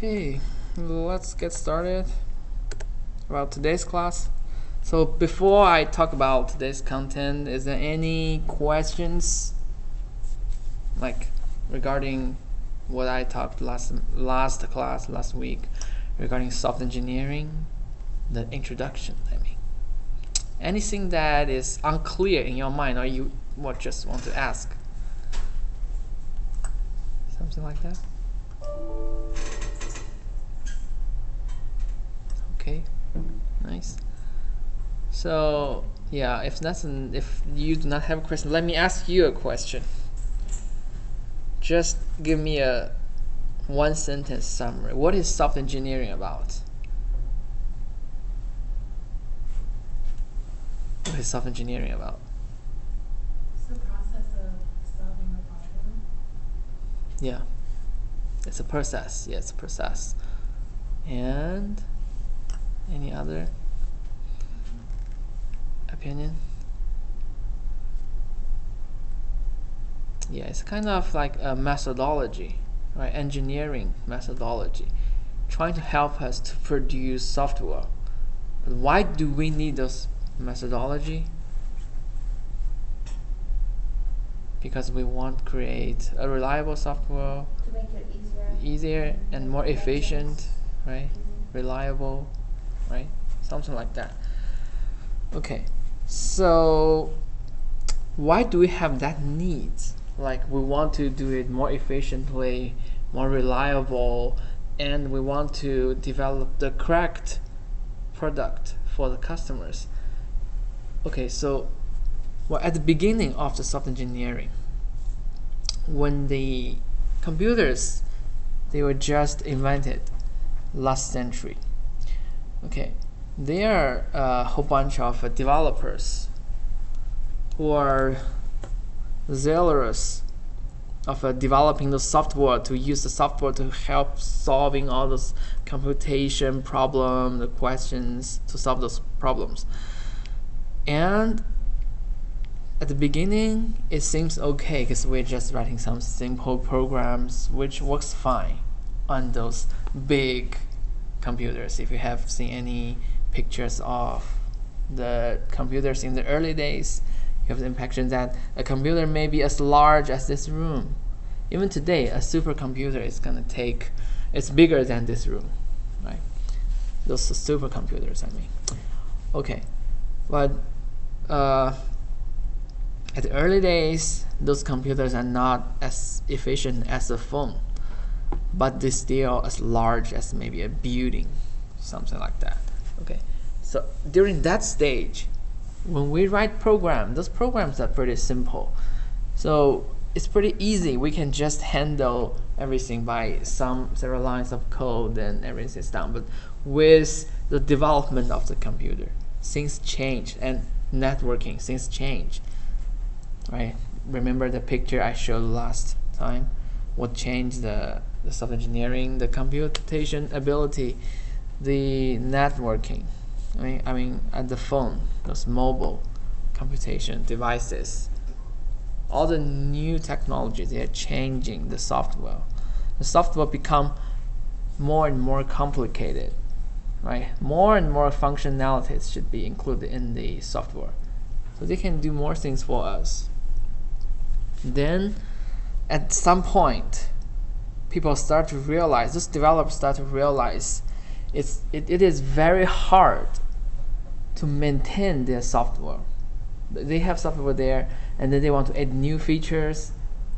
Okay, let's get started about today's class. So before I talk about today's content, is there any questions like regarding what I talked last week regarding software engineering, the introduction, I mean. Anything that is unclear in your mind or you just want to ask? Something like that? Okay, nice. So yeah, if you do not have a question, let me ask you a question. Just give me a one sentence summary. What is software engineering about? What is software engineering about? It's the process of solving a problem. Yeah, it's a process. Yeah, it's a process. And any other opinion? Yeah, it's kind of like a methodology, right? Engineering methodology, trying to help us to produce software. But why do we need those methodology? Because we want to create a reliable software, To make it easier and more efficient, right? Reliable, right? Something like that. Okay, so why do we have that need? Like we want to do it more efficiently, more reliable, and we want to develop the correct product for the customers. Okay, so at the beginning of the software engineering, when the computers, they were just invented last century. Okay, there are a whole bunch of developers who are zealous of developing the software, to use the software to help solving all those computation problem, the questions, to solve those problems. And at the beginning, it seems okay because we're just writing some simple programs which works fine on those big computers. If you have seen any pictures of the computers in the early days, you have the impression that a computer may be as large as this room. Even today, a supercomputer is it's bigger than this room, right? Those supercomputers, I mean. Okay, but at the early days, those computers are not as efficient as a phone, but they're still as large as maybe a building, something like that. Okay, so during that stage, when we write programs, those programs are pretty simple. So it's pretty easy. We can just handle everything by several lines of code and everything's done. But with the development of the computer, things change, and networking, things change. Right? Remember the picture I showed last time? What changed the software engineering, the computation ability, the networking. I mean, at the phone, those mobile computation devices, all the new technologies, they are changing the software. The software become more and more complicated, right? More and more functionalities should be included in the software, so they can do more things for us. Then, at some point, people start to realize, those developers start to realize, it is very hard to maintain their software. They have software there, and then they want to add new features.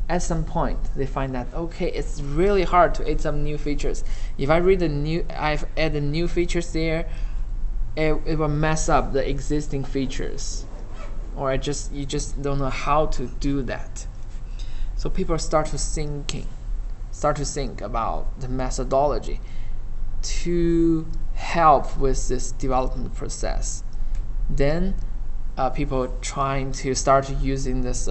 At some point, they find that okay, it's really hard to add some new features. If I've added new features there, it will mess up the existing features, or you just don't know how to do that. So people start to think about the methodology to help with this development process. Then people trying to start using this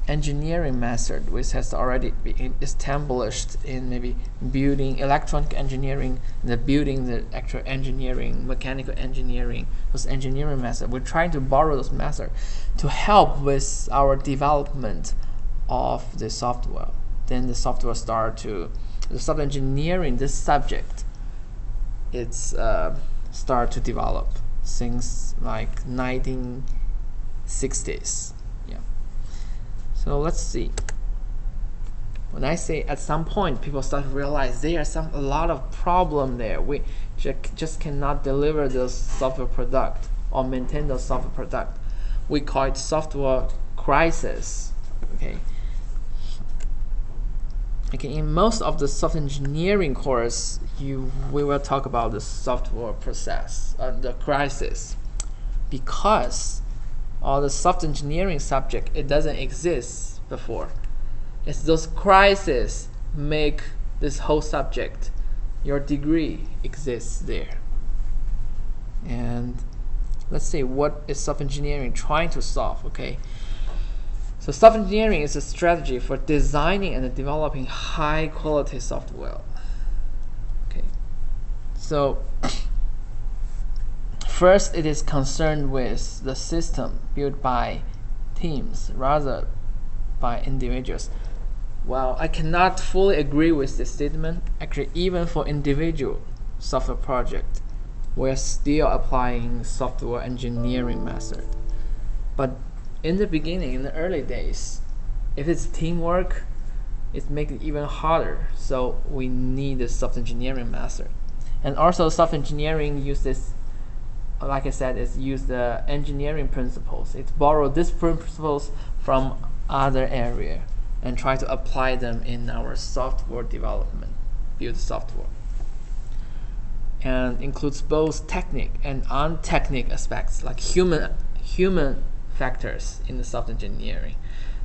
engineering method, which has already been established in maybe building electronic engineering, the actual engineering, mechanical engineering, those engineering methods. We're trying to borrow those methods to help with our development of the software. Then the software start to the software engineering, this subject, it's start to develop since like 1960s. Yeah. So let's see. When I say at some point people start to realize there are a lot of problem there. We just cannot deliver the software product or maintain the software product. We call it software crisis. Okay. Okay. In most of the software engineering course, we will talk about the software process, the crisis, because all the software engineering subject, it doesn't exist before. It's those crises make this whole subject, your degree exists there. And let's see, what is software engineering trying to solve? Okay, so software engineering is a strategy for designing and developing high quality software. Okay, so first it is concerned with the system built by teams rather by individuals. Well, I cannot fully agree with this statement. Actually, even for individual software project, we're still applying software engineering method. But in the beginning, in the early days, if it's teamwork, it makes it even harder. So we need the software engineering method. And also software engineering uses, like I said, it's use the engineering principles. It borrows these principles from other area and try to apply them in our software development, build software. And includes both technique and non-technique aspects, like human factors in the software engineering.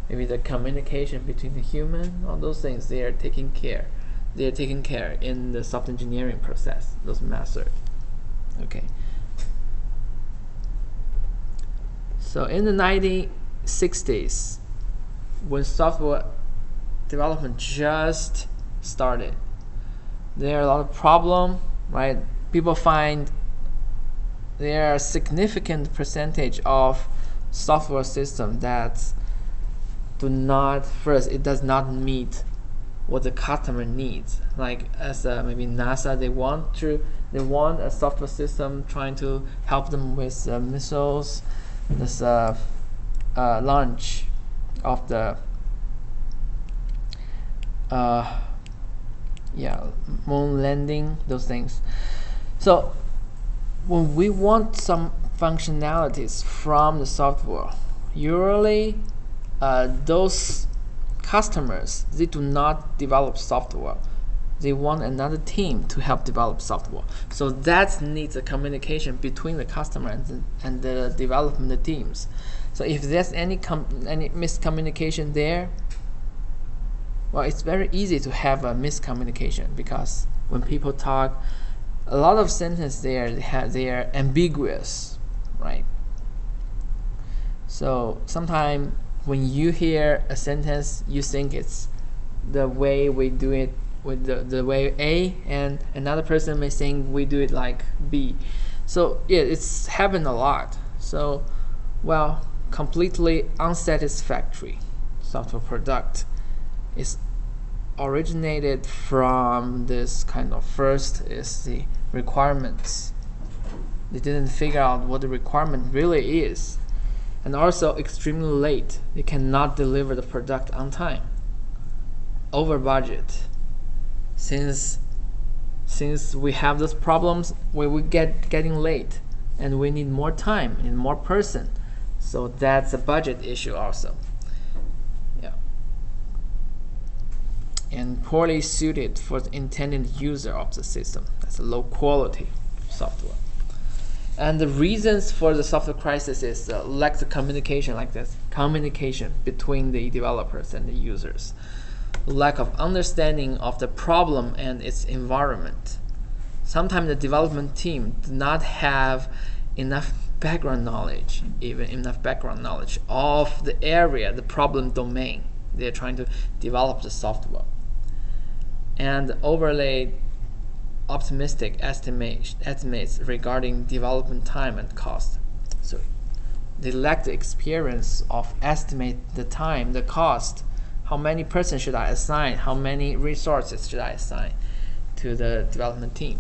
Maybe the communication between the human, all those things, they are taken care in the software engineering process, those methods. Okay. So in the 1960s, when software development just started, there are a lot of problems, right? People find there are a significant percentage of software systems that do not, first, it does not meet what the customer needs. Like as maybe NASA, they want a software system trying to help them with missiles, this launch of the moon landing, those things. So when we want some functionalities from the software, usually those customers, they do not develop software. They want another team to help develop software. So that needs a communication between the customer and the development teams. So if there's any miscommunication there, well, it's very easy to have a miscommunication, because when people talk, a lot of sentences there, they are ambiguous, right? So sometimes when you hear a sentence, you think it's the way we do it with the way A, and another person may think we do it like B. So yeah, it's happened a lot. So, well, completely unsatisfactory software product is originated from this kind of, first is the requirements. They didn't figure out what the requirement really is, and also extremely late. They cannot deliver the product on time, over budget. Since we have those problems where we getting late and we need more time and more person, so that's a budget issue also. Yeah. And poorly suited for the intended user of the system. That's a low quality software. And the reasons for the software crisis is lack of communication, like this communication between the developers and the users, lack of understanding of the problem and its environment. Sometimes the development team do not have enough background knowledge of the area, the problem domain they're trying to develop the software, and overly optimistic estimates regarding development time and cost. So they lack the experience of estimate the time, the cost, How many persons should I assign? How many resources should I assign to the development team?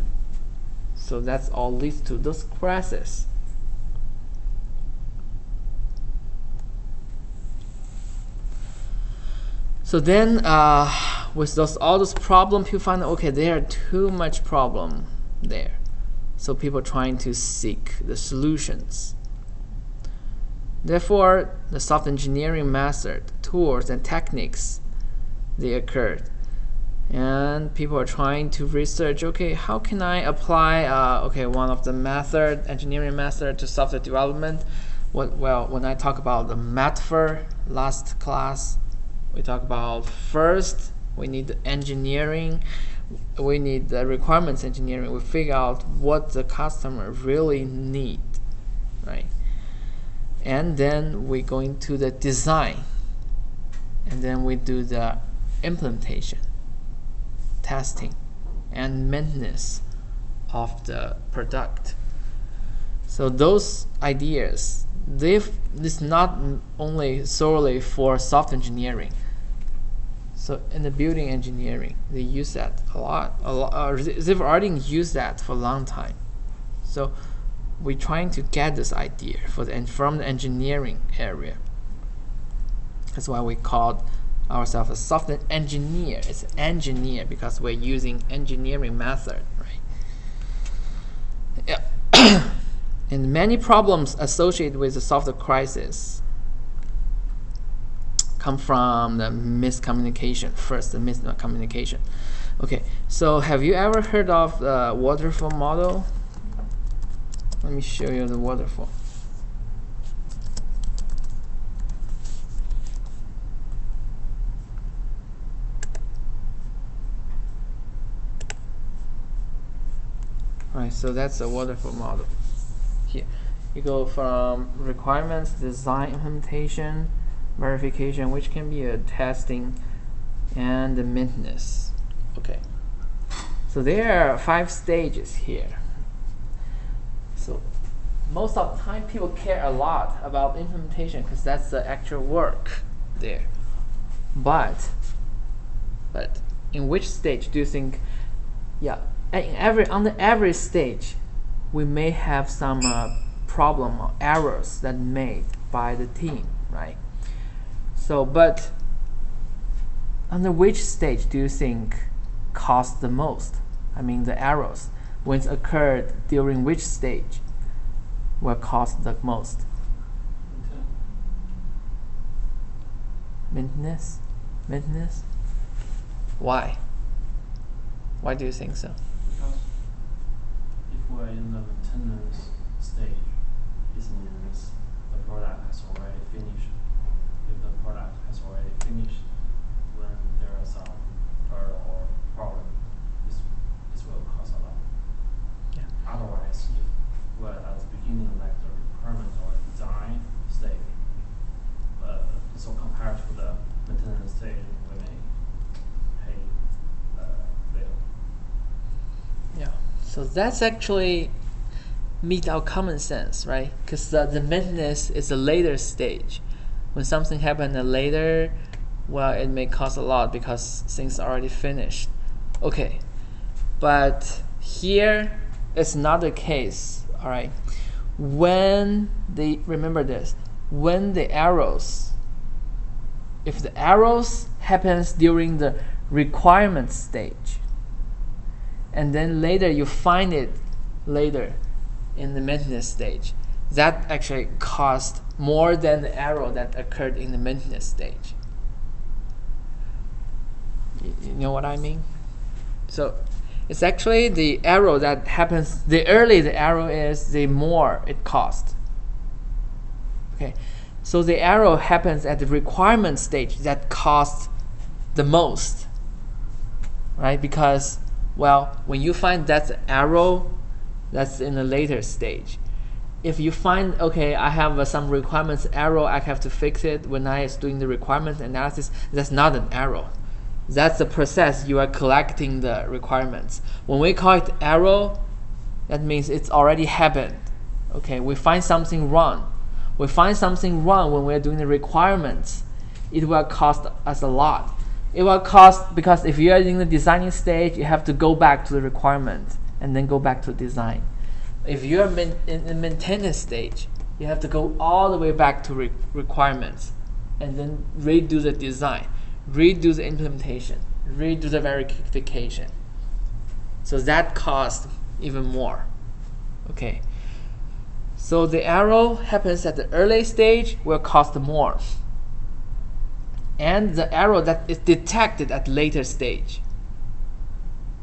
So that's all leads to those classes. So then with all those problems, people find okay, there are too much problem there. So people trying to seek the solutions. Therefore, the software engineering method, tools, and techniques, they occurred. And people are trying to research, okay, how can I apply one of the engineering method to software development? Well, when I talk about the metaphor last class, we talk about first, we need the engineering, we need the requirements engineering. We figure out what the customer really need, right? And then we go into the design, and then we do the implementation, testing, and maintenance of the product. So those ideas, this is not only solely for software engineering. So in the building engineering, they use that a lot. They've already used that for a long time. So we're trying to get this idea from the engineering area. That's why we called ourselves a software engineer. It's engineer because we're using engineering method, right? Yeah. And many problems associated with the software crisis come from the miscommunication. First, the miscommunication. Okay, so have you ever heard of the waterfall model? Let me show you the waterfall. Alright, so that's a waterfall model. Here, you go from requirements, design, implementation, verification, which can be a testing, and the maintenance. Okay, so there are 5 stages here. So most of the time people care a lot about implementation because that's the actual work there. But in which stage do you think, yeah, on every stage we may have some problem or errors that made by the team, right? So but under which stage do you think cost the most? I mean the errors when it's occurred during which stage will cost the most? Maintenance? Why? Why do you think so? Because if we're in the maintenance stage, it means the product has already finished. If the product has already finished, when there are some error or problem, this will cost a lot. Yeah. Otherwise, if we're at the beginning, like the requirement or design stage, so compared to the maintenance stage, we may pay little. Yeah. So that's actually meet our common sense, right? Because the maintenance is a later stage. When something happens later, well, it may cost a lot because things are already finished. Okay, but here it's not the case. All right, remember this, when the arrows, if the arrows happens during the requirement stage, and then later you find it later in the maintenance stage, that actually cost more than the error that occurred in the maintenance stage. You know what I mean? So it's actually the error that happens, the earlier the error is, the more it costs. Okay, so the error happens at the requirement stage that costs the most, right? Because, well, when you find that error, that's in a later stage. If you find, okay, I have some requirements error, I have to fix it when I is doing the requirement analysis, that's not an error. That's the process you are collecting the requirements. When we call it error, that means it's already happened. Okay, we find something wrong. We find something wrong when we're doing the requirements. it will cost us a lot. It will cost, because if you are in the designing stage, you have to go back to the requirement and then go back to design. If you are in the maintenance stage, you have to go all the way back to requirements and then redo the design, redo the implementation, redo the verification. So that costs even more. Okay. So the error happens at the early stage will cost more. And the error that is detected at later stage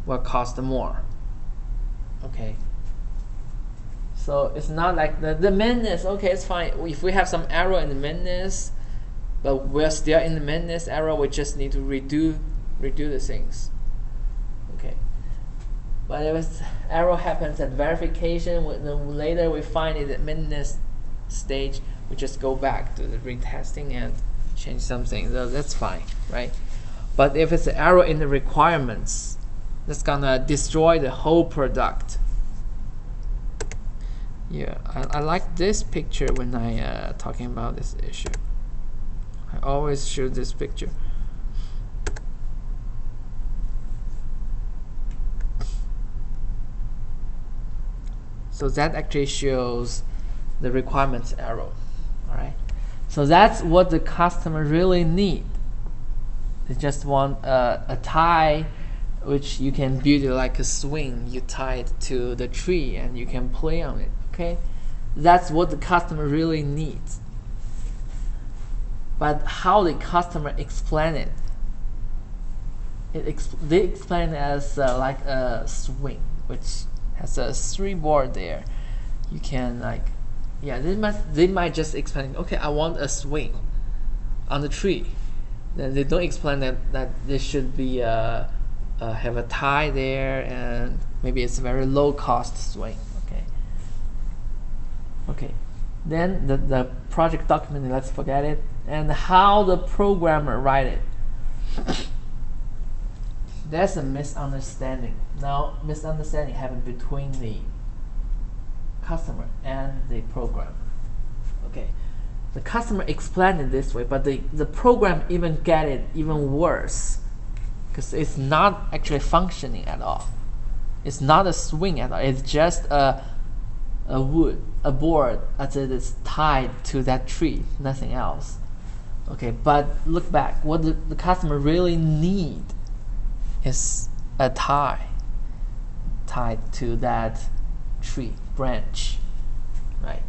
will cost more. Okay. So it's not like the maintenance, okay, it's fine. If we have some error in the maintenance, but we're still in the maintenance error, we just need to redo the things. Okay. But if error happens at verification, then later we find it at maintenance stage, we just go back to the retesting and change something. So that's fine, right? But if it's an error in the requirements, that's gonna destroy the whole product. Yeah, I like this picture when I talking about this issue. I always show this picture. So that actually shows the requirements error. All right. So that's what the customer really need. They just want a tie, which you can build it like a swing. You tie it to the tree and you can play on it. Okay, that's what the customer really needs. But how the customer explain it? They explain it as like a swing, which has a 3 board there. You can like, yeah, they might just explain, okay, I want a swing on the tree. Then they don't explain that there should be have a tie there, and maybe it's a very low cost swing. Okay, then the project document, let's forget it, and how the programmer write it. There's a misunderstanding. Now, misunderstanding happened between the customer and the programmer. Okay, the customer explained it this way, but the program even get it even worse, because it's not actually functioning at all. It's not a swing at all. It's just a board that is tied to that tree, nothing else. Okay, but look back. What the customer really need is a tie tied to that tree branch, right?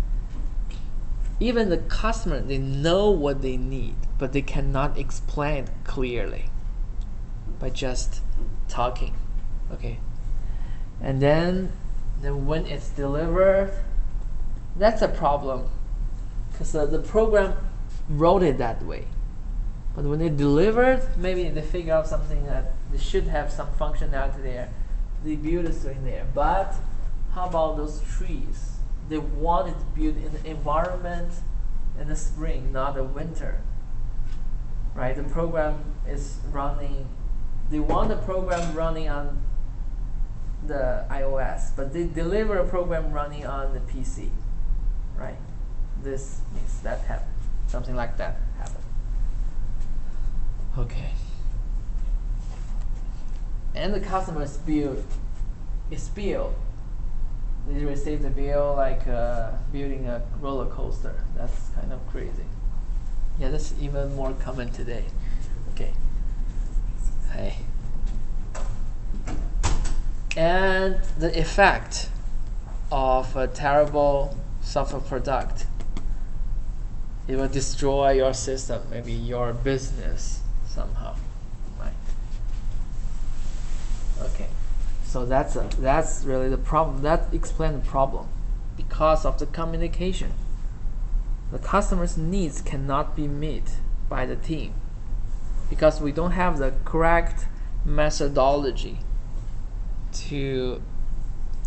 Even the customer, they know what they need, but they cannot explain it clearly by just talking. Okay, and then when it's delivered, that's a problem, because the program wrote it that way. But when they delivered, maybe they figure out something that they should have some functionality there. They build a swing there. But how about those trees? They want it built in the environment in the spring, not the winter. Right? The program is running. They want the program running on the iOS, but they deliver a program running on the PC. Right? This makes that happen. Something like that happen. Okay. And the customer's bill is billed. They receive the bill like building a roller coaster. That's kind of crazy. Yeah, that's even more common today. Okay. Hey. And the effect of a terrible software product, it will destroy your system, maybe your business somehow, right? Okay, so that's really the problem. That explains the problem. Because of the communication, the customer's needs cannot be met by the team, because we don't have the correct methodology to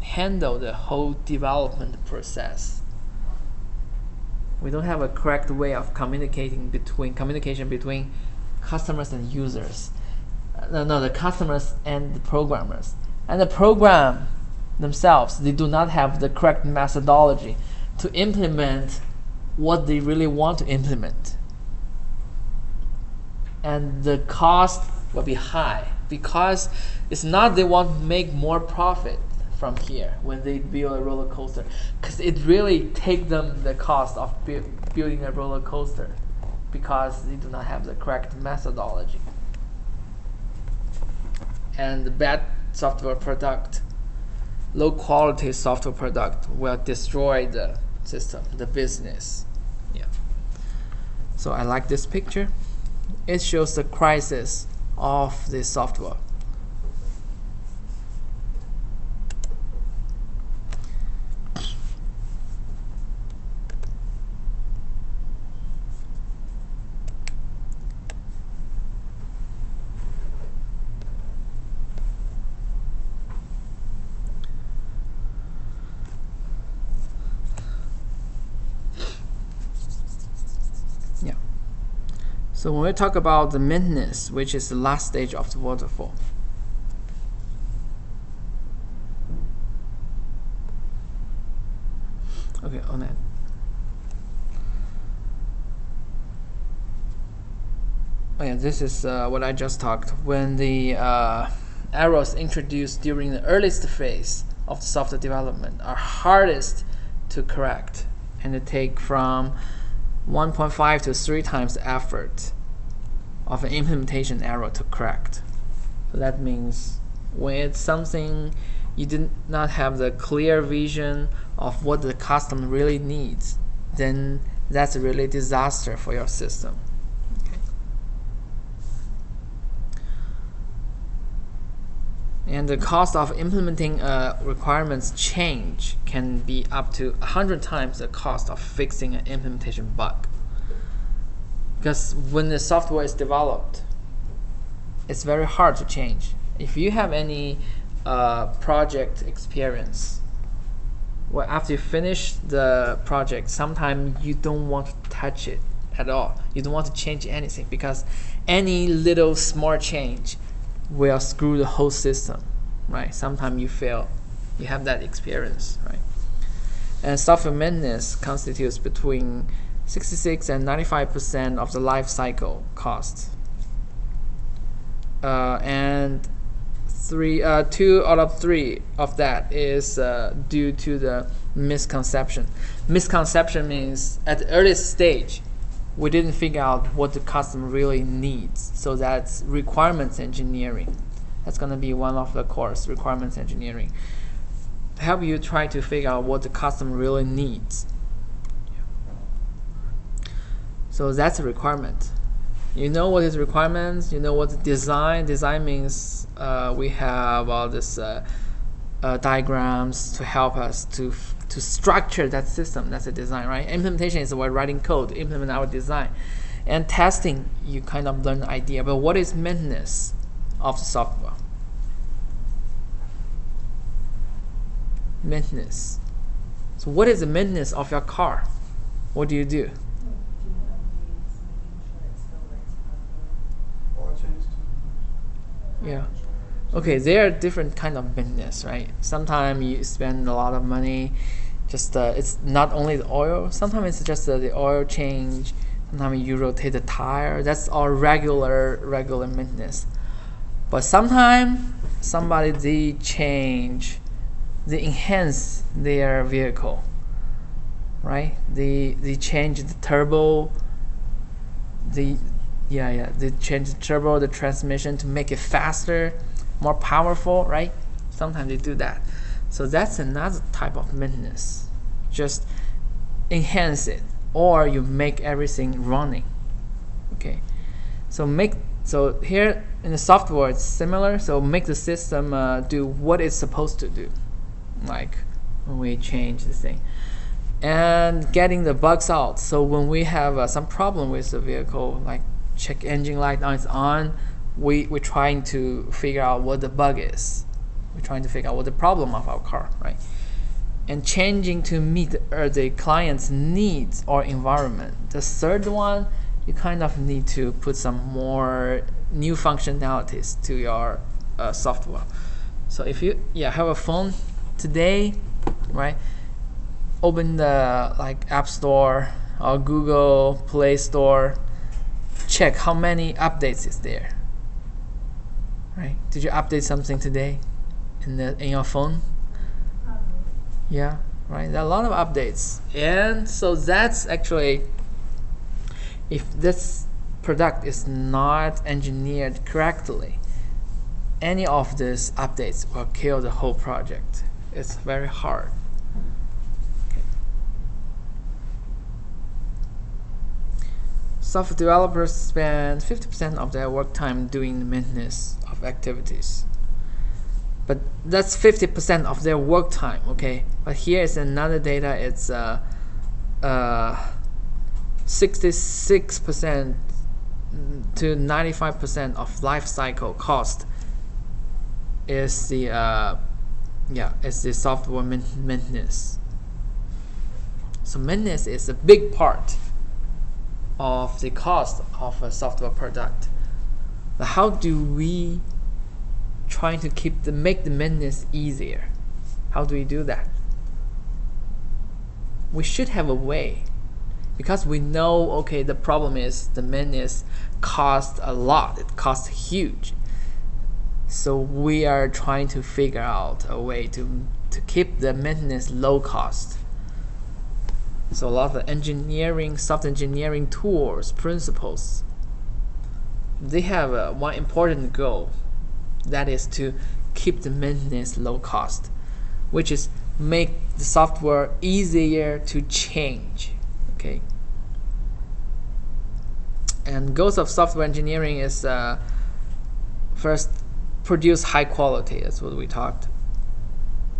handle the whole development process. We don't have a correct way of communication between customers and users. No, the customers and the programmers. And the program themselves, they do not have the correct methodology to implement what they really want to implement. and the cost will be high because it's not they want to make more profit from here when they build a roller coaster, because it really take them the cost of building a roller coaster because they do not have the correct methodology. And the bad software product, low quality software product will destroy the system, the business. Yeah. So I like this picture. It shows the crisis of the software. So when we talk about the maintenance, which is the last stage of the waterfall, okay, on that. Oh yeah, this is what I just talked. When the errors introduced during the earliest phase of the software development are hardest to correct, and it take from 1.5 to 3 times the effort of an implementation error to correct. So that means when it's something you did not have the clear vision of what the customer really needs, then that's a really disaster for your system. Okay. And the cost of implementing requirements change can be up to 100 times the cost of fixing an implementation bug. Because when the software is developed, it's very hard to change. If you have any project experience, well, after you finish the project, sometimes you don't want to touch it at all. You don't want to change anything because any little small change will screw the whole system, right? Sometimes you fail. You have that experience, right? And software maintenance constitutes between 66 and 95% of the life cycle cost. And 2 out of 3 of that is due to the misconception. Misconception means at the earliest stage, we didn't figure out what the customer really needs. So that's requirements engineering. That's going to be one of the course, requirements engineering. Help you try to figure out what the customer really needs. So that's a requirement. You know what is requirements. You know what the design. Design means we have all this diagrams to help us to structure that system. That's a design, right? Implementation is we're writing code to implement our design. And testing, you kind of learn the idea. But what is maintenance of the software? Maintenance. So what is the maintenance of your car? What do you do? Yeah. Okay, there are different kind of maintenance, right? Sometimes you spend a lot of money. Just it's not only the oil. Sometimes it's just the oil change. Sometimes you rotate the tire. That's all regular maintenance. But sometimes somebody they enhance their vehicle, right? They change the turbo. They change the turbo, the transmission to make it faster, more powerful, right? Sometimes they do that. So that's another type of maintenance. Just enhance it, or you make everything running. Okay. So here in the software it's similar. So make the system do what it's supposed to do, like when we change the thing. And getting the bugs out. So when we have some problem with the vehicle, like check engine light on, we're trying to figure out what the bug is. We're trying to figure out what the problem of our car, right? And changing to meet the client's needs or environment. The third one, you kind of need to put some more new functionalities to your software. So if you have a phone today, right? Open the App Store or Google Play Store. check how many updates is there. Right? Did you update something today in your phone? Probably. Yeah, right. There are a lot of updates, and so that's actually, if this product is not engineered correctly, any of these updates will kill the whole project. It's very hard. Okay. Software developers spend 50% of their work time doing maintenance of activities. But that's 50% of their work time, okay? But here is another data. It's 66% to 95% of life cycle cost is the is the software maintenance. So maintenance is a big part of the cost of a software product. But how do we try to make the maintenance easier? How do we do that? We should have a way, because we know, okay, the problem is the maintenance costs a lot. It costs huge. So we are trying to figure out a way to keep the maintenance low cost. So a lot of engineering, software engineering tools, principles, they have one important goal, that is to keep the maintenance low cost, which is make the software easier to change. Okay. And goals of software engineering is first, produce high quality. That's what we talked.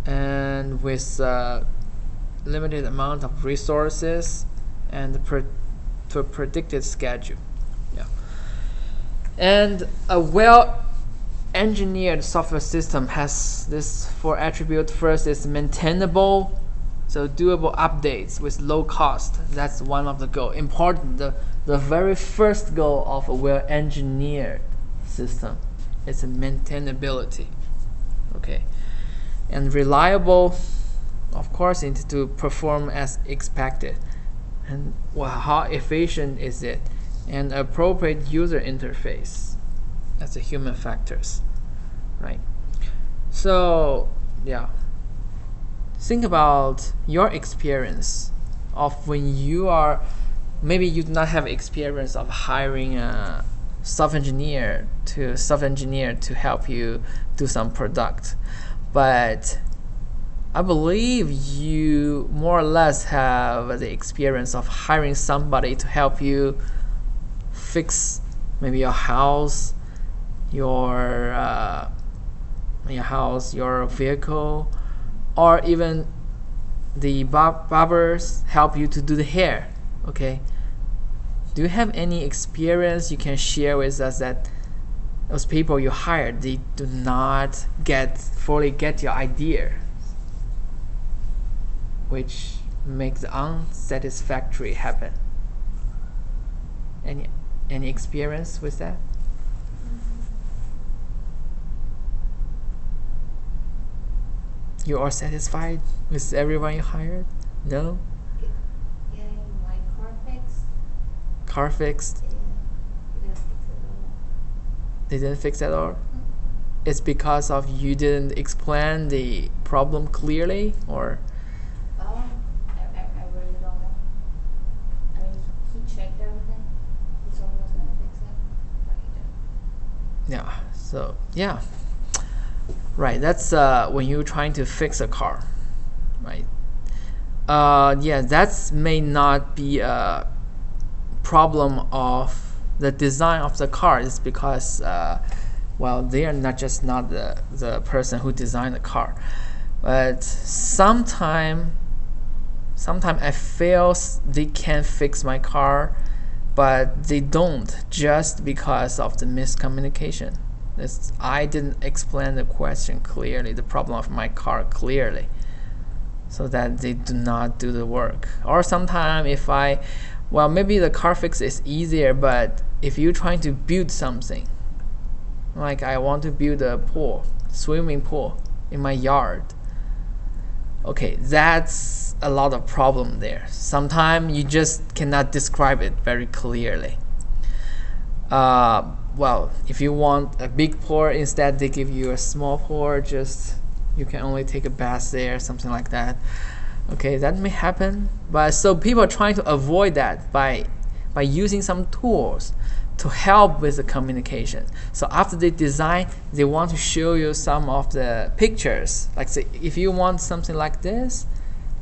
And with limited amount of resources and to a predicted schedule. Yeah. And a well-engineered software system has this 4 attributes. First is maintainable, so doable updates with low cost. That's one of the goals. Important. The very first goal of a well-engineered system is maintainability. Okay. And reliable, of course, it to perform as expected. And how efficient is it? And appropriate user interface. That's the human factors, right? So yeah, think about your experience of when you are, maybe you do not have experience of hiring a software engineer to help you do some product, but I believe you more or less have the experience of hiring somebody to help you fix maybe your house, your vehicle, or even the barbers help you to do the hair. Okay, do you have any experience you can share with us that those people you hired, they do not fully get your idea, which makes unsatisfactory happen? Any experience with that? You are satisfied with everyone you hired? No? Getting my car fixed. Car fixed? They didn't fix it at all. They didn't fix at all? It's because of you didn't explain the problem clearly, or? Oh, I really don't know. I mean, he checked everything. He told me he was gonna fix it, but he didn't. Yeah, so yeah, right, that's when you're trying to fix a car, right? Yeah, that may not be a problem of the design of the car. It's because well, they are not the person who designed the car, but sometime I feel they can fix my car, but they don't, just because of the miscommunication. I didn't explain the question clearly, the problem of my car clearly, so that they do not do the work. Or sometimes if maybe the car fix is easier, but if you're trying to build something, like I want to build a swimming pool in my yard, okay, that's a lot of problem there. Sometimes you just cannot describe it very clearly. well, if you want a big port, instead they give you a small port, just you can only take a bath there, something like that. Okay, that may happen, but so people are trying to avoid that by using some tools to help with the communication. So after they design, they want to show you some of the pictures. Like say, if you want something like this,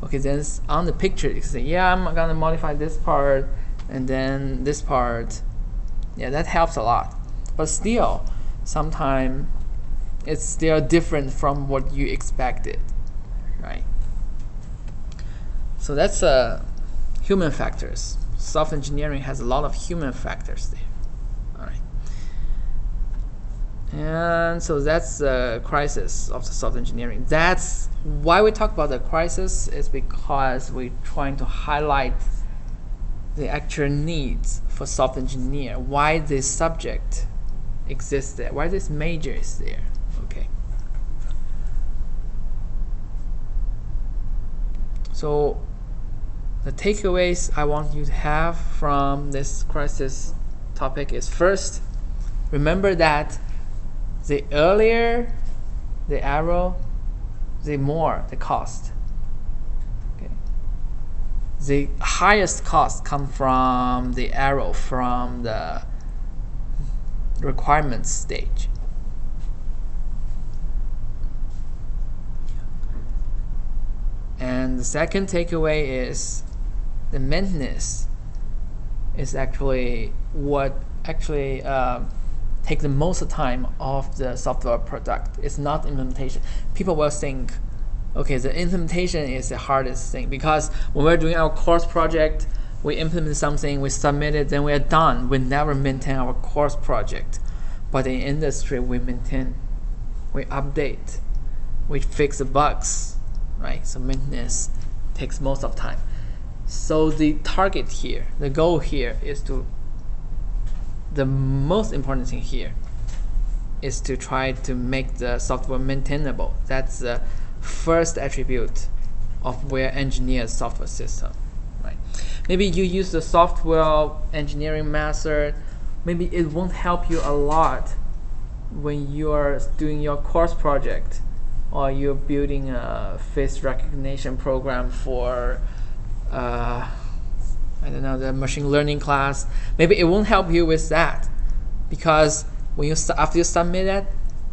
okay, then on the picture you can say, yeah, I'm gonna modify this part and then this part. Yeah, that helps a lot. But still, sometimes it's still different from what you expected, right? So that's human factors. Software engineering has a lot of human factors there. All right. And so that's the crisis of the software engineering. That's why we talk about the crisis, is because we're trying to highlight the actual needs for software engineer, why this subject exists there, why this major is there. Okay. So the takeaways I want you to have from this crisis topic is, first, remember that the earlier the arrow, the more the cost. Okay. The highest cost come from the arrow, from the requirements stage. And the second takeaway is the maintenance is actually what actually take the most time of the software product. It's not implementation. People will think, okay, the implementation is the hardest thing, because when we're doing our course project, we implement something, we submit it, then we are done. We never maintain our course project. But in industry, we maintain, we update, we fix the bugs, right? So maintenance takes most of time. So the target here, the goal here is to, the most important thing here is to try to make the software maintainable. That's the first attribute of where engineer software system, right? Maybe you use the software engineering method, maybe it won't help you a lot when you are doing your course project, or you're building a face recognition program for I don't know, the machine learning class. Maybe it won't help you with that, because when you after you submit it,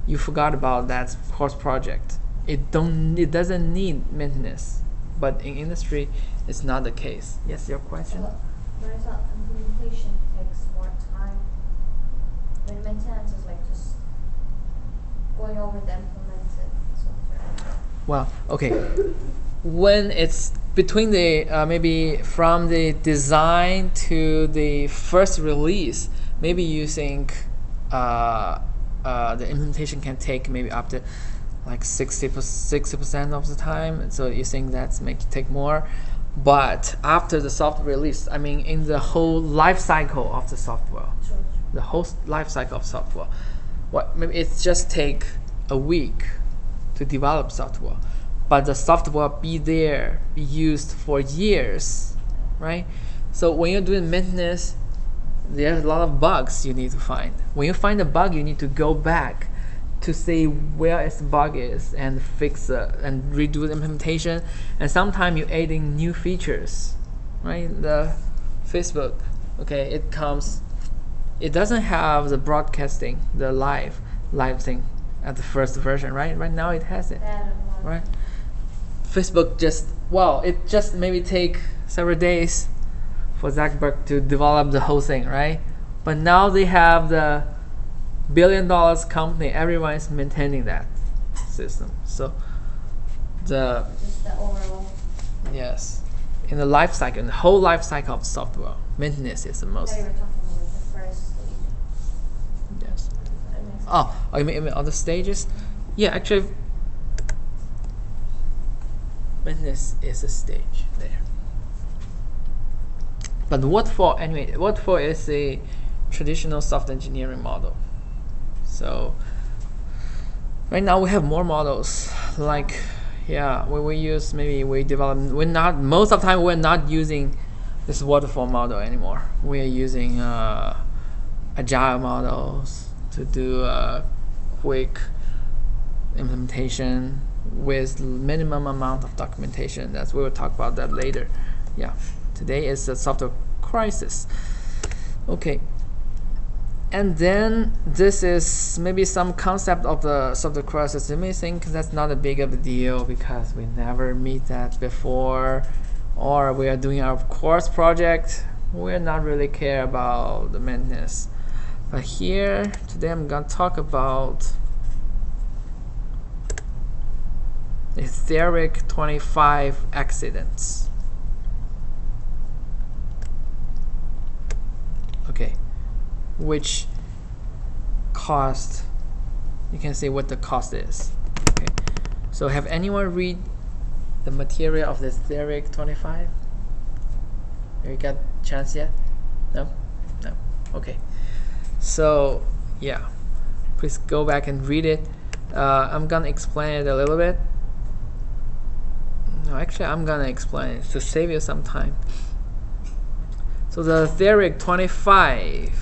you forgot about that course project. It doesn't need maintenance, but in industry, it's not the case. Yes, your question. But I thought implementation takes more time. When maintenance is like just going over the implemented software. Well, okay. When it's between the maybe from the design to the first release, maybe you think the implementation can take maybe up to like 60% of the time. So you think that's take more. But after the software release, I mean, in the whole life cycle of the software, Sure. the whole life cycle of software, maybe it's just take a week to develop software, but the software be used for years, right? So when you're doing maintenance, there's a lot of bugs you need to find. When you find a bug, you need to go back to see where its bug is and fix it and redo the implementation. And sometimes you're adding new features, right? The Facebook, okay, it doesn't have the broadcasting, the live thing at the first version, right? Right now it has it, right? Facebook it just maybe take several days for Zuckerberg to develop the whole thing, right? But now they have the $1 billion company, everyone is maintaining that system. So Just the overall. yes, in the life cycle, in the whole life cycle of software, maintenance is the most. That you were talking about the first stage. Yes. That makes sense. Oh, you mean other stages? Yeah, actually, maintenance is a stage there. But what for anyway? What for is a traditional software engineering model. So right now we have more models. Like, yeah, we develop. Most of the time we're not using this waterfall model anymore. We are using agile models to do a quick implementation with minimum amount of documentation. That's we will talk about that later. Yeah, today is the software crisis. Okay, and then this is maybe some concept of the software crisis. You may think that's not a big of a deal because we never meet that before, or we are doing our course project. We're not really care about the maintenance. But here today I'm gonna talk about the Theric 25 accidents. Okay, which cost, you can see what the cost is. Okay, so have anyone read the material of this Theric 25? You got a chance yet? No? No. Okay. So yeah, please go back and read it. I'm gonna explain it a little bit. No, actually I'm gonna explain it to save you some time. So the Theric 25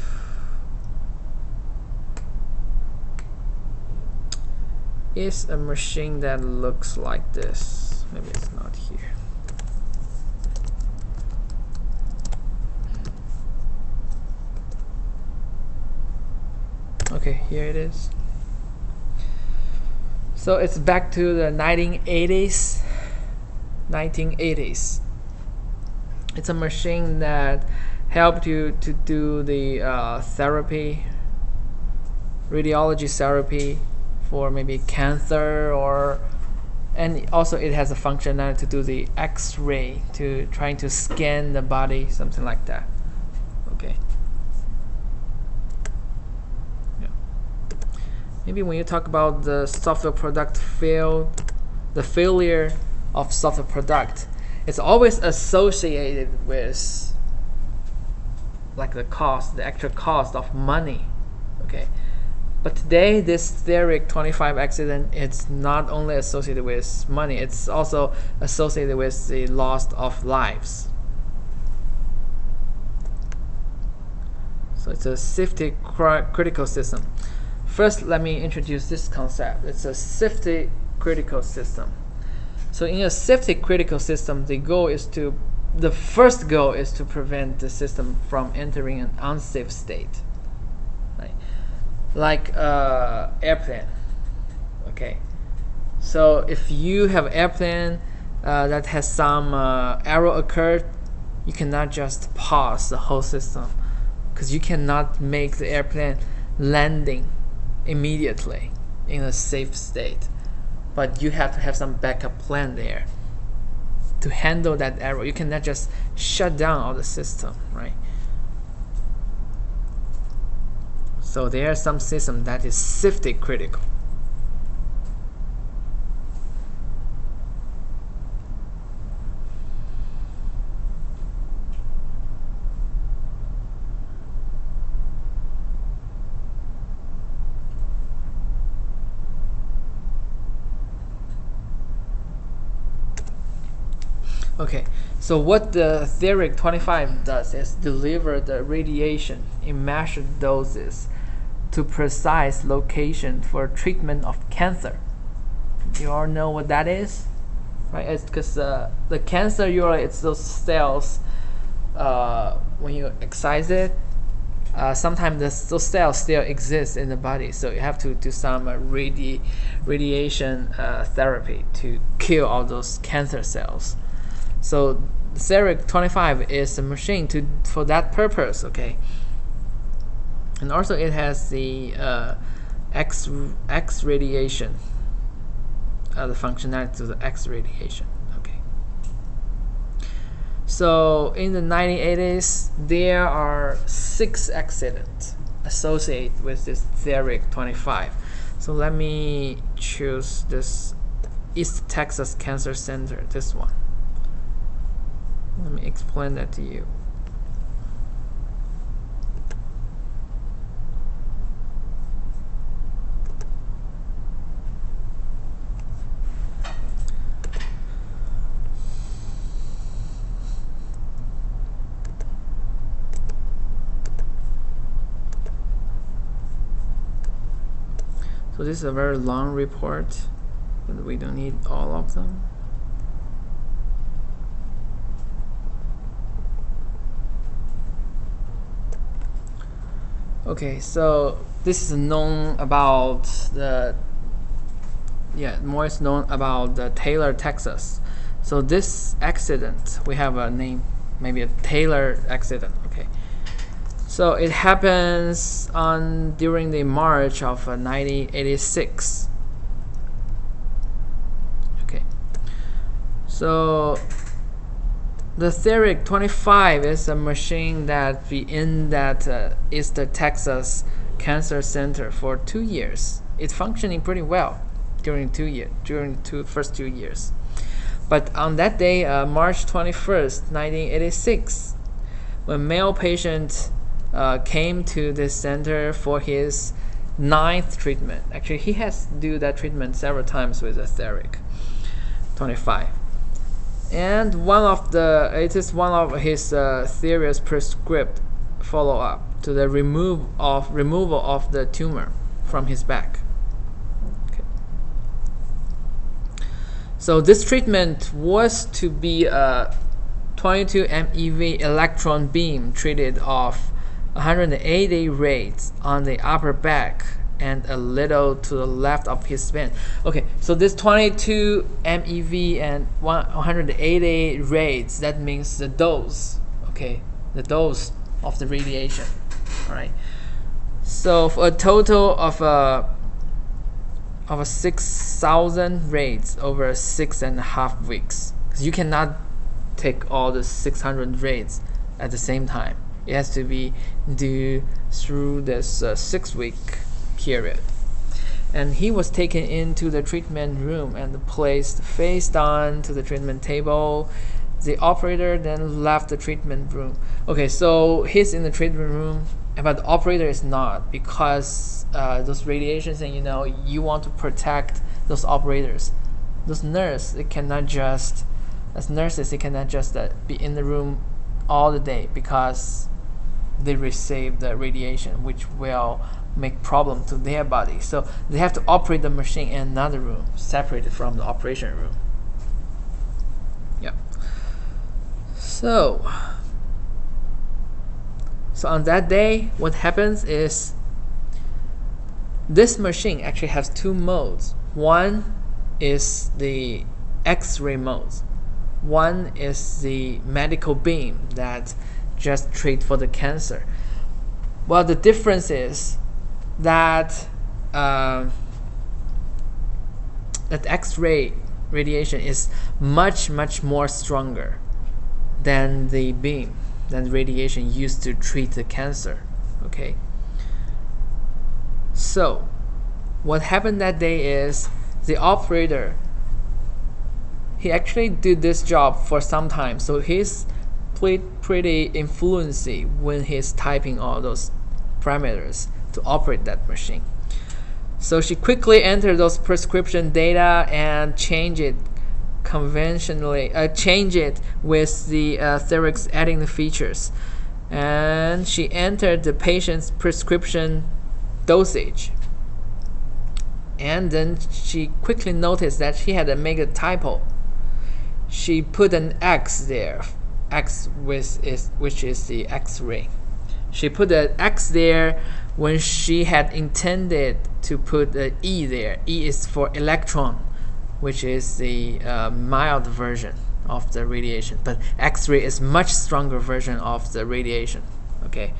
is a machine that looks like this. Maybe it's not here. Okay, here it is. So it's back to the 1980s. It's a machine that helped you to do the therapy, radiology therapy for maybe cancer, or and also it has a functionality to do the X-ray, to trying to scan the body, something like that. Okay. Yeah. Maybe when you talk about the software product the failure of software product, it's always associated with like the cost, the actual cost of money. Okay, but today this Theric 25 accident, it's not only associated with money, it's also associated with the loss of lives. So it's a safety critical system. First, let me introduce this concept. It's a safety critical system. So in a safety critical system, the first goal is to prevent the system from entering an unsafe state, right? Like airplane. Okay, so if you have airplane that has some error occurred, you cannot just pause the whole system, because you cannot make the airplane landing immediately in a safe state. But you have to have some backup plan there to handle that error. You cannot just shut down all the system, right? So there are some system that is safety critical. Okay, so what the Theric 25 does is deliver the radiation in measured doses to precise location for treatment of cancer. You all know what that is, right? It's because the cancer, usually it's those cells, when you excise it, sometimes those cells still exist in the body, so you have to do some radiation therapy to kill all those cancer cells. So Theric 25 is a machine for that purpose. Okay, and also it has the X radiation, the functionality to the X radiation. Okay, so in the 1980s there are 6 accidents associated with this Theric 25. So let me choose this East Texas Cancer Center, this one. Let me explain that to you. So this is a very long report, but we don't need all of them. Okay, so this is known about the more is known about the Taylor, Texas. So this accident, we have a name, maybe a Taylor accident. Okay, so it happens during the March of 1986. Okay, so the Theric 25 is a machine that be in that East Texas Cancer Center for 2 years. It's functioning pretty well during first 2 years. But on that day, March 21st, 1986, when male patient came to this center for his 9th treatment. Actually, he has to do that treatment several times with the Theric 25. And it is one of his serious prescribed follow-up to the removal of the tumor from his back. Okay. So this treatment was to be a 22 MeV electron beam treated off 180 rads on the upper back and a little to the left of his spine. Okay, so this 22 MeV and 180 rads, that means the dose. Okay, the dose of the radiation. All right. So for a total of a 6,000 rads over 6.5 weeks. Because you cannot take all the 600 rads at the same time. It has to be due through this 6-week period. And he was taken into the treatment room and placed face down to the treatment table. The operator then left the treatment room. Okay, so he's in the treatment room, but the operator is not, because those radiations, and you want to protect those operators. Those nurses, they cannot just be in the room all the day, because they receive the radiation, which will make problem to their body. So they have to operate the machine in another room, separated from the operation room. Yeah. So on that day, what happens is this machine actually has 2 modes. One is the X-ray mode. One is the medical beam that just treat for the cancer. Well, the difference is that that X-ray radiation is much more stronger than the beam, than the radiation used to treat the cancer. Okay. So what happened that day is the operator, he actually did this job for some time, so he's pretty influency when he's typing all those parameters to operate that machine. So she quickly entered those prescription data and change it with the Therix adding the features. And she entered the patient's prescription dosage. And then she quickly noticed that she had to make a typo. She put an X there, which is the X-ray. She put an X there when she had intended to put the E there. E is for electron, which is the mild version of the radiation. But X-ray is much stronger version of the radiation. Okay,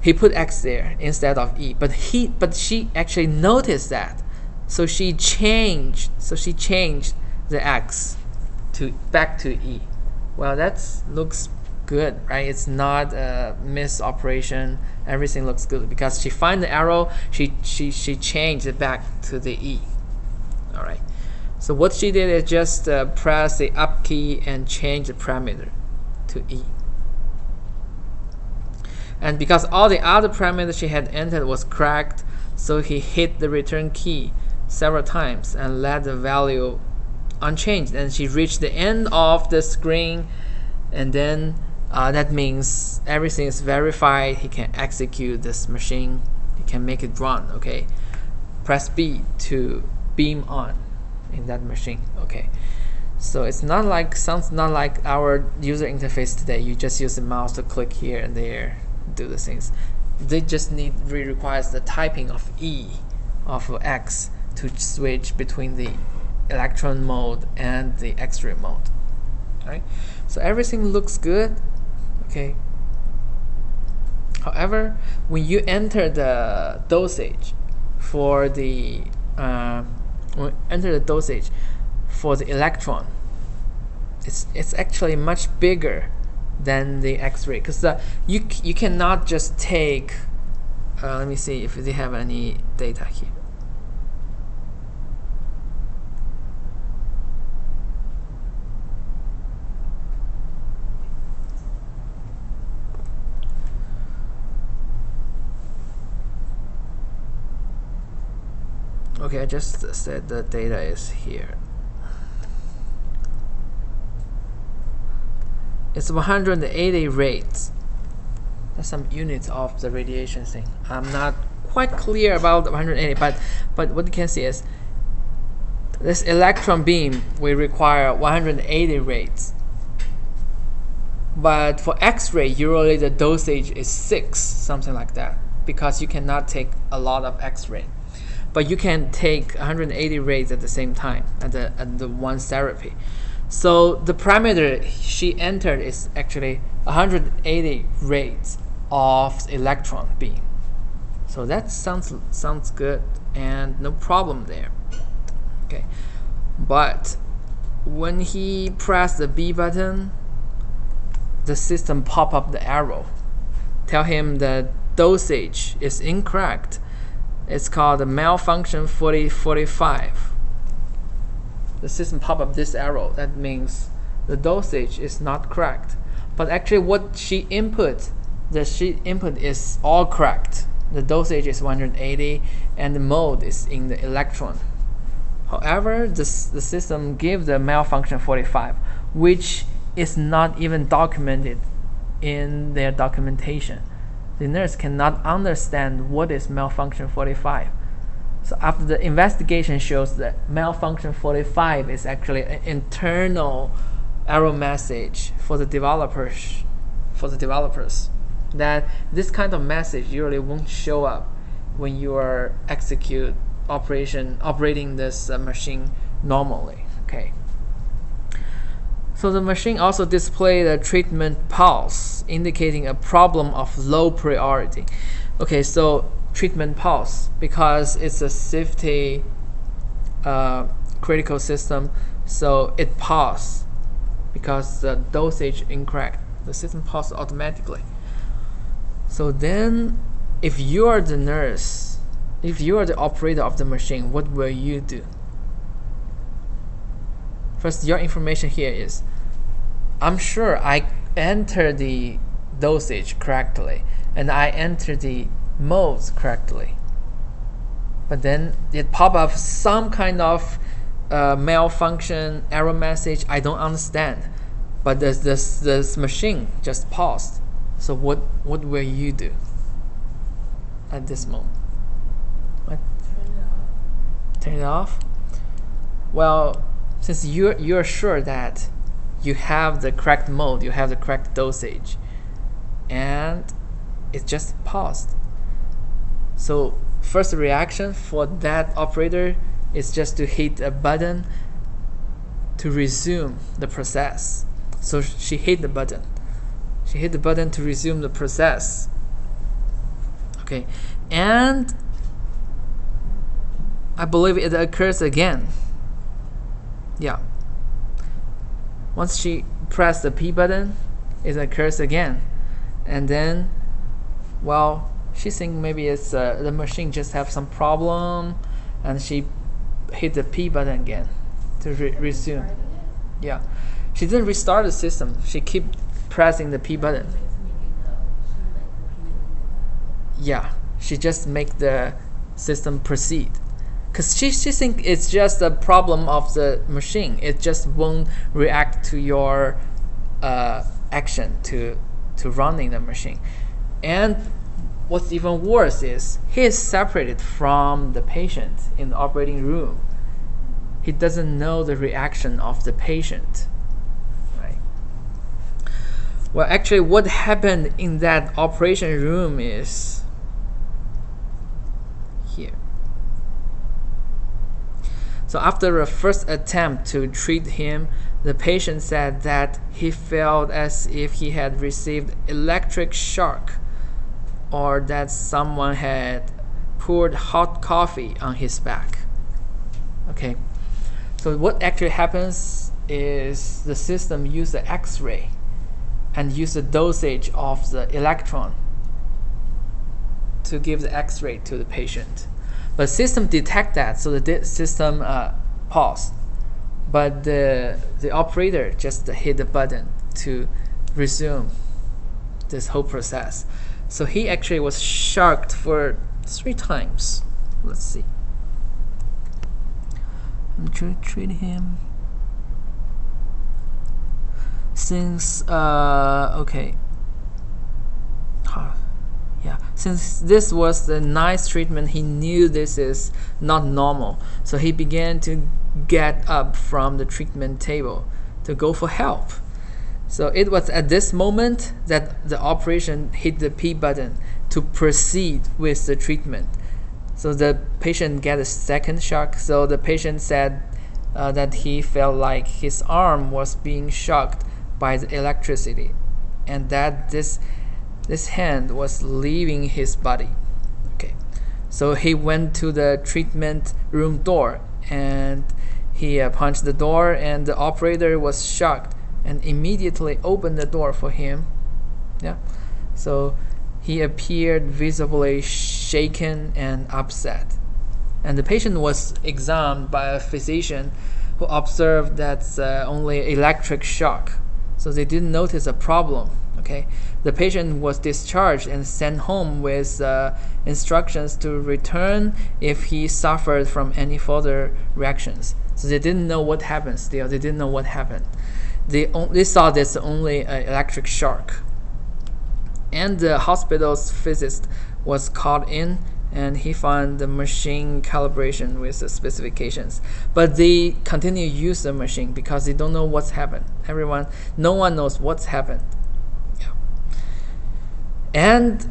he put X there instead of E. But she actually noticed that, so she changed the X back to E. Well, that looks good, right? It's not a misoperation. Everything looks good because she find the arrow. She changed it back to the E. All right. So what she did is just press the up key and change the parameter to E. And because all the other parameters she had entered was correct, so he hit the return key several times and left the value unchanged. And she reached the end of the screen, and then that means everything is verified. He can execute this machine. He can make it run. Okay. press B to beam on in that machine. Okay, so it's not like, sounds not like our user interface today. You just use the mouse to click here and there, do the things. They just requires the typing of E of X to switch between the electron mode and the X-ray mode. Right? So everything looks good. Okay. However, when you enter the dosage for the electron, it's actually much bigger than the X-ray, because you cannot just take. Let me see if they have any data here. Okay, I just said the data is here. It's 180 rates. That's some units of the radiation thing. I'm not quite clear about the 180, but what you can see is this electron beam will require 180 rates. But for X-ray, usually the dosage is 6, something like that, because you cannot take a lot of X-ray. But you can take 180 rates at the same time at the one therapy. So the parameter she entered is actually 180 rates of electron beam. So that sounds good and no problem there. Okay, but when he pressed the B button, the system pop up the arrow, tell him the dosage is incorrect. It's called the malfunction 4045. The system pop up this arrow. That means the dosage is not correct. But actually, what she input, is all correct. The dosage is 180, and the mode is in the electron. However, the system gave the malfunction 45, which is not even documented in their documentation. The nurse cannot understand what is malfunction 45. So after the investigation shows that malfunction 45 is actually an internal error message for the developers. That this kind of message usually won't show up when you are operating this machine normally. Okay. So the machine also displayed a treatment pulse, indicating a problem of low priority. Okay, so treatment pulse, because it's a safety critical system, so it paused because the dosage incorrect. The system paused automatically. So then, if you are the nurse, if you are the operator of the machine, what will you do? First, your information here is, I'm sure I entered the dosage correctly and I entered the modes correctly, but then it pop up some kind of malfunction error message I don't understand, but this machine just paused. So what will you do at this moment? What? Turn it off? Well, since you're sure that you have the correct mode, you have the correct dosage, and it just paused. So first reaction for that operator is just to hit a button to resume the process. So she hit the button. She hit the button to resume the process. Okay, and I believe it occurs again. Yeah. Once she pressed the P button, it occurs again. And then, well, she thinks maybe it's the machine just have some problem, and she hit the P button again to resume. Yeah, she didn't restart the system. She keep pressing the P button. Yeah, she just make the system proceed. Because she thinks it's just a problem of the machine. It just won't react to your action to running the machine. And what's even worse is he is separated from the patient in the operating room. He doesn't know the reaction of the patient, right? Well, actually, what happened in that operation room is here. So after a first attempt to treat him, the patient said that he felt as if he had received electric shock, or that someone had poured hot coffee on his back. Okay, so what actually happens is the system uses the X-ray and use the dosage of the electron to give the X-ray to the patient. But system detect that, so the system paused. But the operator just hit the button to resume this whole process. So he actually was shocked for 3 times. Let's see. I'm trying to treat him. Since since this was the 9th treatment, he knew this is not normal. So he began to get up from the treatment table to go for help. So it was at this moment that the operation hit the P button to proceed with the treatment. So the patient got a second shock. So the patient said that he felt like his arm was being shocked by the electricity, and that this hand was leaving his body. Okay, so he went to the treatment room door and he punched the door, and the operator was shocked and immediately opened the door for him. Yeah, so he appeared visibly shaken and upset, and the patient was examined by a physician who observed that's only electric shock, so they didn't notice a problem. Okay, the patient was discharged and sent home with instructions to return if he suffered from any further reactions. So they didn't know what happened. Still, they didn't know what happened. They saw this only electric shock. And the hospital's physicist was called in, and he found the machine calibration with the specifications. But they continue to use the machine because they don't know what's happened. No one knows what's happened. Yeah. And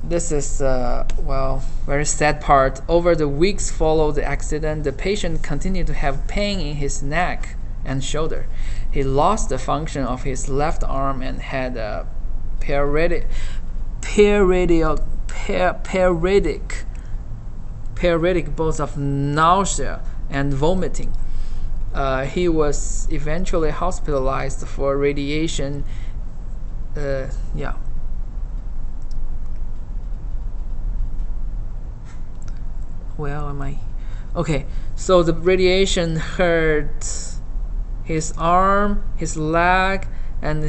this is very sad part. Over the weeks following the accident, the patient continued to have pain in his neck and shoulder. He lost the function of his left arm and had a periodic bouts of nausea and vomiting. He was eventually hospitalized for radiation. Where am I? Okay, so the radiation hurt his arm, his leg, and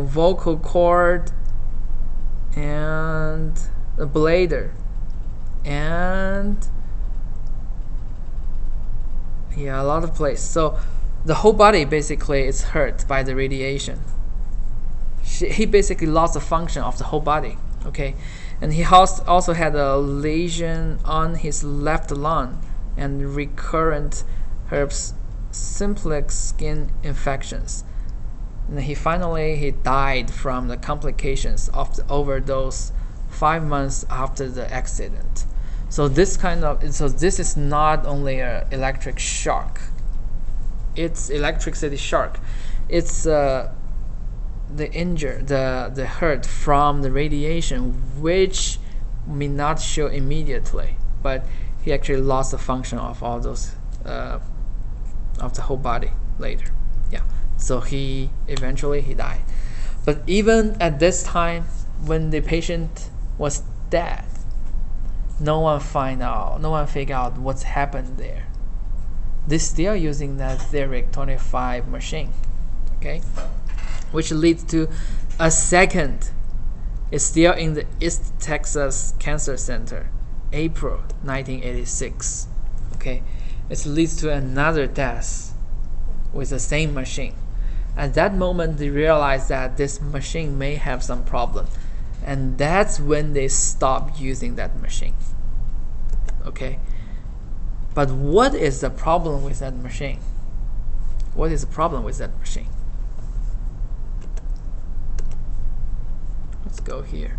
vocal cord, and the bladder, and a lot of places. So the whole body basically is hurt by the radiation. He basically lost the function of the whole body. Okay, and he also had a lesion on his left lung and recurrent herpes simplex skin infections. And he died from the complications of the overdose 5 months after the accident. So this is not only an electric shock. It's electricity shock. It's the hurt from the radiation, which may not show immediately, but he actually lost the function of all those of the whole body later. Yeah, so he eventually died. But even at this time, when the patient was dead, no one figured out what's happened there. They're still using that Theric 25 machine. Okay, which leads to a second. It's still in the East Texas Cancer Center, April 1986. Okay, it leads to another death with the same machine. At that moment, they realized that this machine may have some problem, and that's when they stop using that machine. Okay, but what is the problem with that machine? What is the problem with that machine? Let's go here.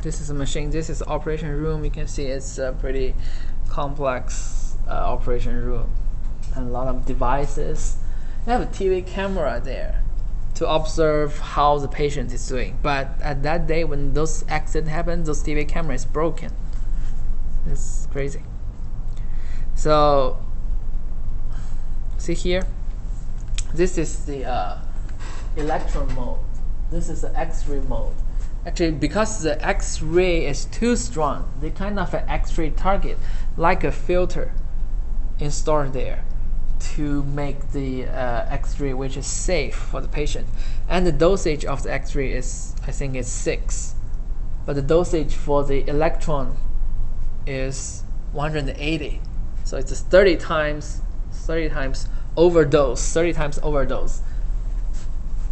This is a machine. This is operation room. You can see it's a pretty complex operation room, and a lot of devices. They have a TV camera there to observe how the patient is doing. But at that day, when those accident happened, those TV camera is broken. It's crazy. So see here. This is the electron mode. This is the X-ray mode. Actually, because the X-ray is too strong, they kind of an X-ray target, like a filter installed there to make the X-ray which is safe for the patient. And the dosage of the X-ray is, I think it's 6, but the dosage for the electron is 180. So it's 30 times overdose. 30 times overdose.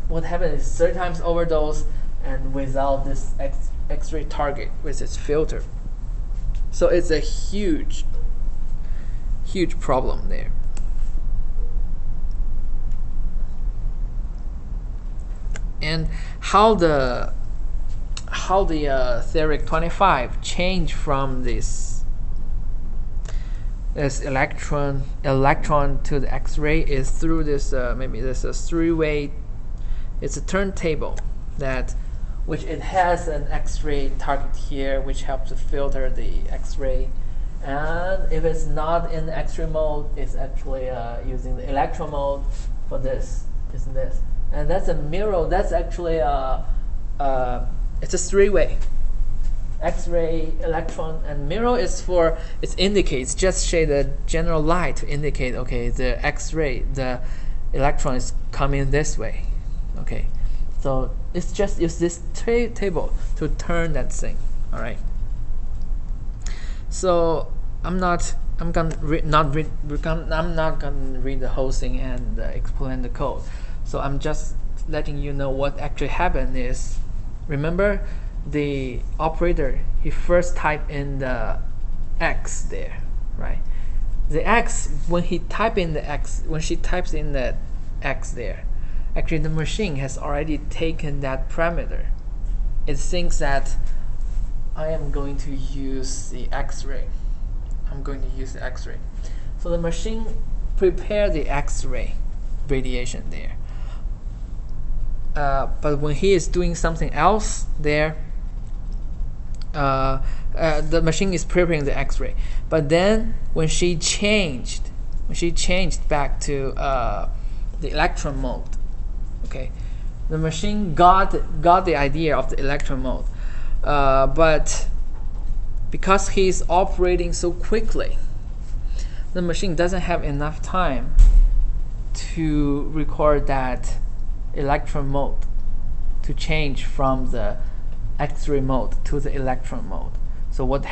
What happens is 30 times overdose, and without this X-ray target with its filter. So it's a huge problem there. And how the Theric 25 changed from this electron to the X-ray is through this maybe this a three-way. It's a turntable that which it has an X-ray target here, which helps to filter the X-ray. And if it's not in the X-ray mode, it's actually using the electron mode for this, isn't this? And that's a mirror. That's actually it's a three-way. X-ray, electron, and mirror is for, it indicates, just shade the general light to indicate, okay, the X-ray, the electron is coming this way. Okay, so it's just use this table to turn that thing. All right. So I'm not gonna read the whole thing and explain the code. So I'm just letting you know what actually happened is, remember the operator, he first typed in the X there, right? The X, when he type in the X, when she types in the X there, actually the machine has already taken that parameter. It thinks that I am going to use the X-ray. I'm going to use the X-ray. So the machine prepared the X-ray radiation there. But when he is doing something else there, the machine is preparing the X-ray. But then when she changed back to the electron mode, okay, the machine got the idea of the electron mode, but because he's operating so quickly, the machine doesn't have enough time to record that electron mode to change from the X-ray mode to the electron mode. So what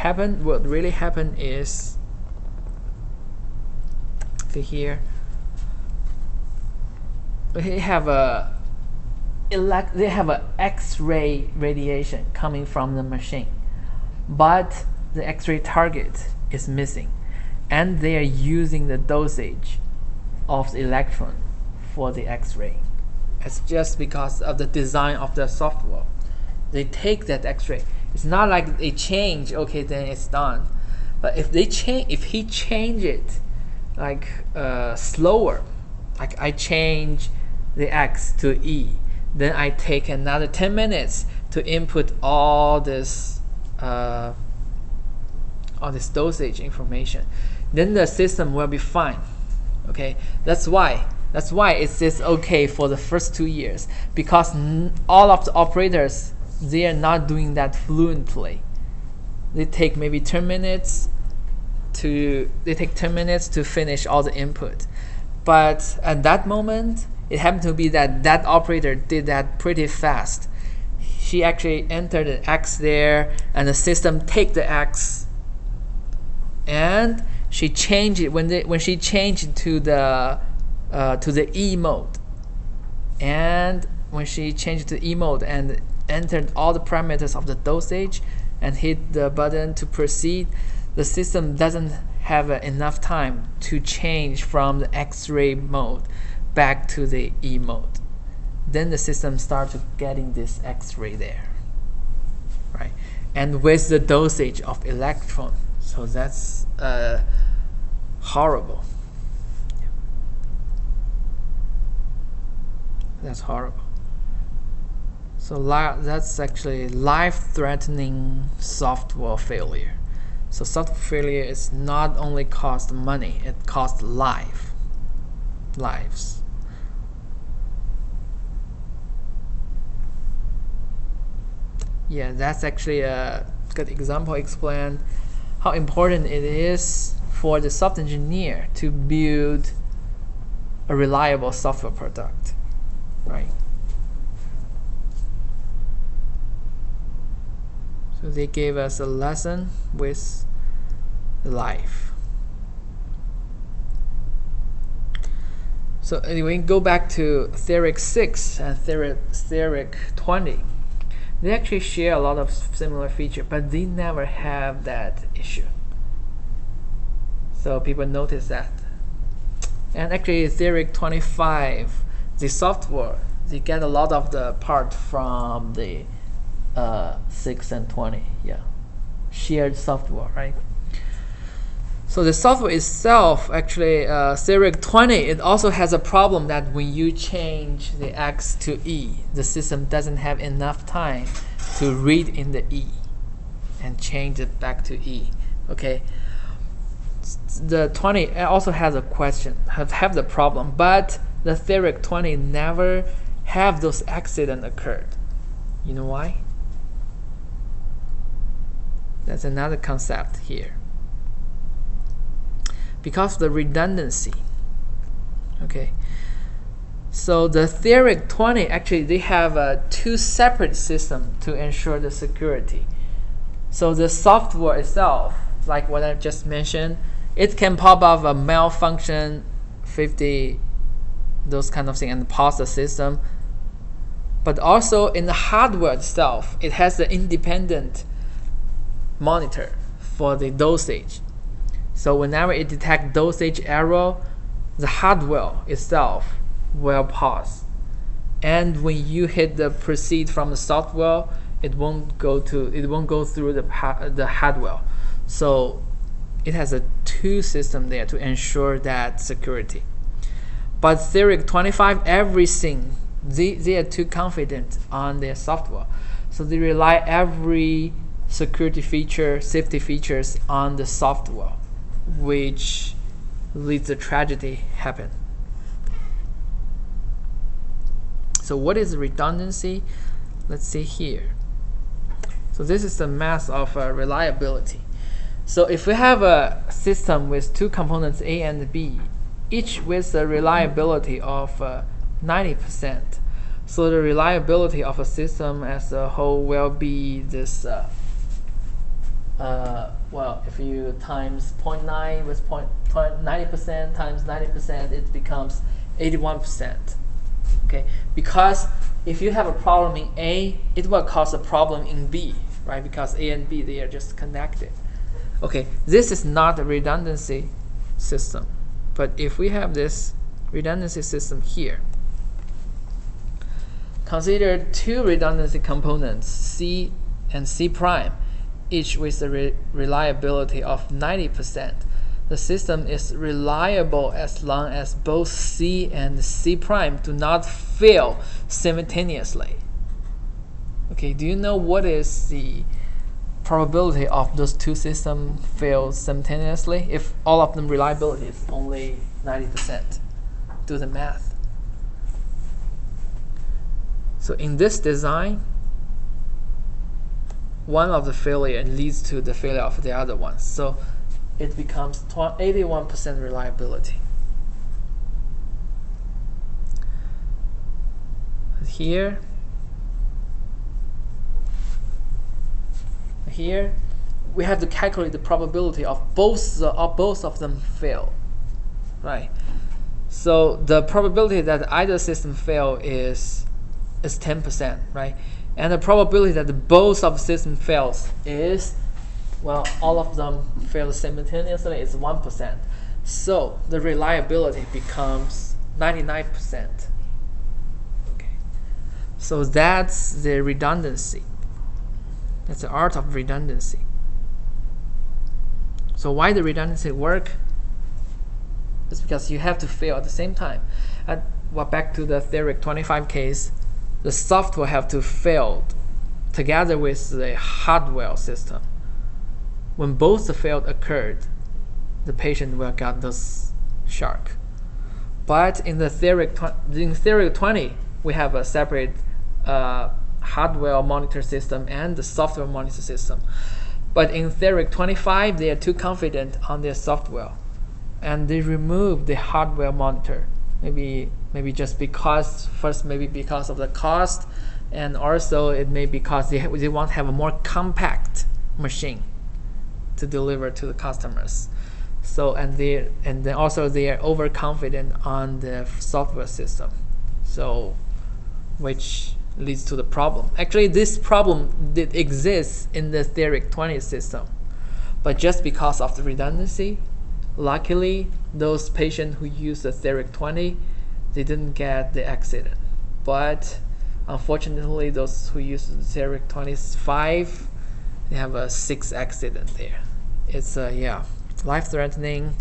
really happened is, see here, they have a X-ray radiation coming from the machine, but the X-ray target is missing, and they are using the dosage of the electron for the X-ray. It's just because of the design of the software. They take that X-ray. It's not like they change, okay, then it's done. But if he change it like slower, like I change the X to E, then I take another 10 minutes to input all this dosage information, then the system will be fine. Okay, that's why it says okay for the first 2 years, because all of the operators, they are not doing that fluently. They take maybe 10 minutes to finish all the input. But at that moment, it happened to be that that operator did that pretty fast. She actually entered an X there, and the system take the X, and she changed it when she changed to the E mode, and when she changed to E mode and entered all the parameters of the dosage and hit the button to proceed, the system doesn't have enough time to change from the X-ray mode back to the E mode. Then the system starts getting this X-ray there, right? And with the dosage of electron, so that's horrible. That's horrible. So that's actually life-threatening software failure. So software failure is not only cost money, it costs lives. Yeah, that's actually a good example. Explain how important it is for the software engineer to build a reliable software product, right? So they gave us a lesson with life. So anyway, go back to Theric 6 and Theric 20. They actually share a lot of similar features, but they never have that issue. So people notice that. And actually Theric 25, the software, they get a lot of the part from the 6 and 20, yeah, shared software, right? So the software itself, actually, Theric 20, it also has a problem that when you change the X to E, the system doesn't have enough time to read in the E and change it back to E. Okay. The 20 also has a question, have the problem, but the Theric 20 never have those accidents occurred. You know why? That's another concept here. Because of the redundancy. Okay. So the Theric 20, actually they have two separate systems to ensure the security. So the software itself, like what I just mentioned, it can pop up a malfunction 50, those kind of things, and pause the system. But also in the hardware itself, it has the independent monitor for the dosage. So whenever it detects dosage error, the hardware itself will pause. And when you hit the proceed from the software, it won't go through the hardware. So it has a two system there to ensure that security. But Theric 25, everything, they are too confident on their software. So they rely every security feature, safety features on the software, which leads to tragedy happen. So what is redundancy? Let's see here. So this is the math of reliability. So if we have a system with two components A and B, each with a reliability of 90%. So the reliability of a system as a whole will be this, well, if you times 0.9 with 90% times 90%, it becomes 81%. Okay, because if you have a problem in A, it will cause a problem in B, right? Because A and B, they are just connected. Okay, this is not a redundancy system. But if we have this redundancy system here, consider two redundancy components, C and C prime, each with a reliability of 90%. The system is reliable as long as both C and C prime do not fail simultaneously. Okay, do you know what is the probability of those two systems fail simultaneously if all of them reliability is only 90%? Do the math. So in this design, one of the failure leads to the failure of the other one. So it becomes 81% reliability. here, we have to calculate the probability of both of them fail, right? So the probability that either system fail is 10%, right? And the probability that both of system fails is, well, all of them fail simultaneously is 1%. So the reliability becomes 99%. Okay. So that's the redundancy. That's the art of redundancy. So why the redundancy work? It's because you have to fail at the same time. Well, back to the Theoric 25 case, the software have to fail together with the hardware system. When both the failed occurred, the patient will get this shark. But in the Theoric 20, we have a separate hardware monitor system and the software monitor system. But in Theoric 25, they are too confident on their software, and they remove the hardware monitor. Maybe just because, first maybe because of the cost, and also it may be because they want to have a more compact machine to deliver to the customers. So and then also they are overconfident on the software system, so which leads to the problem. Actually, this problem did exist in the Theoric 20 system, but just because of the redundancy, luckily those patients who use the Theoric 20, they didn't get the accident. But unfortunately, those who use the Theoric 25, they have a 6 accident there. It's life-threatening.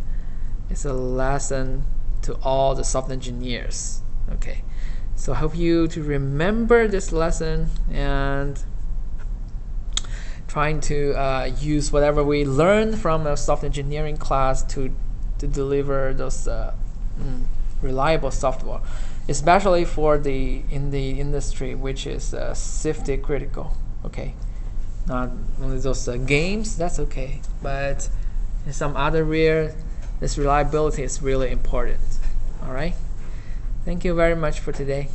It's a lesson to all the software engineers. Okay, so I hope you to remember this lesson and trying to use whatever we learned from a software engineering class to deliver those reliable software, especially for in the industry which is safety critical. Okay, not only those games, that's okay, but in some other area, this reliability is really important. All right, thank you very much for today.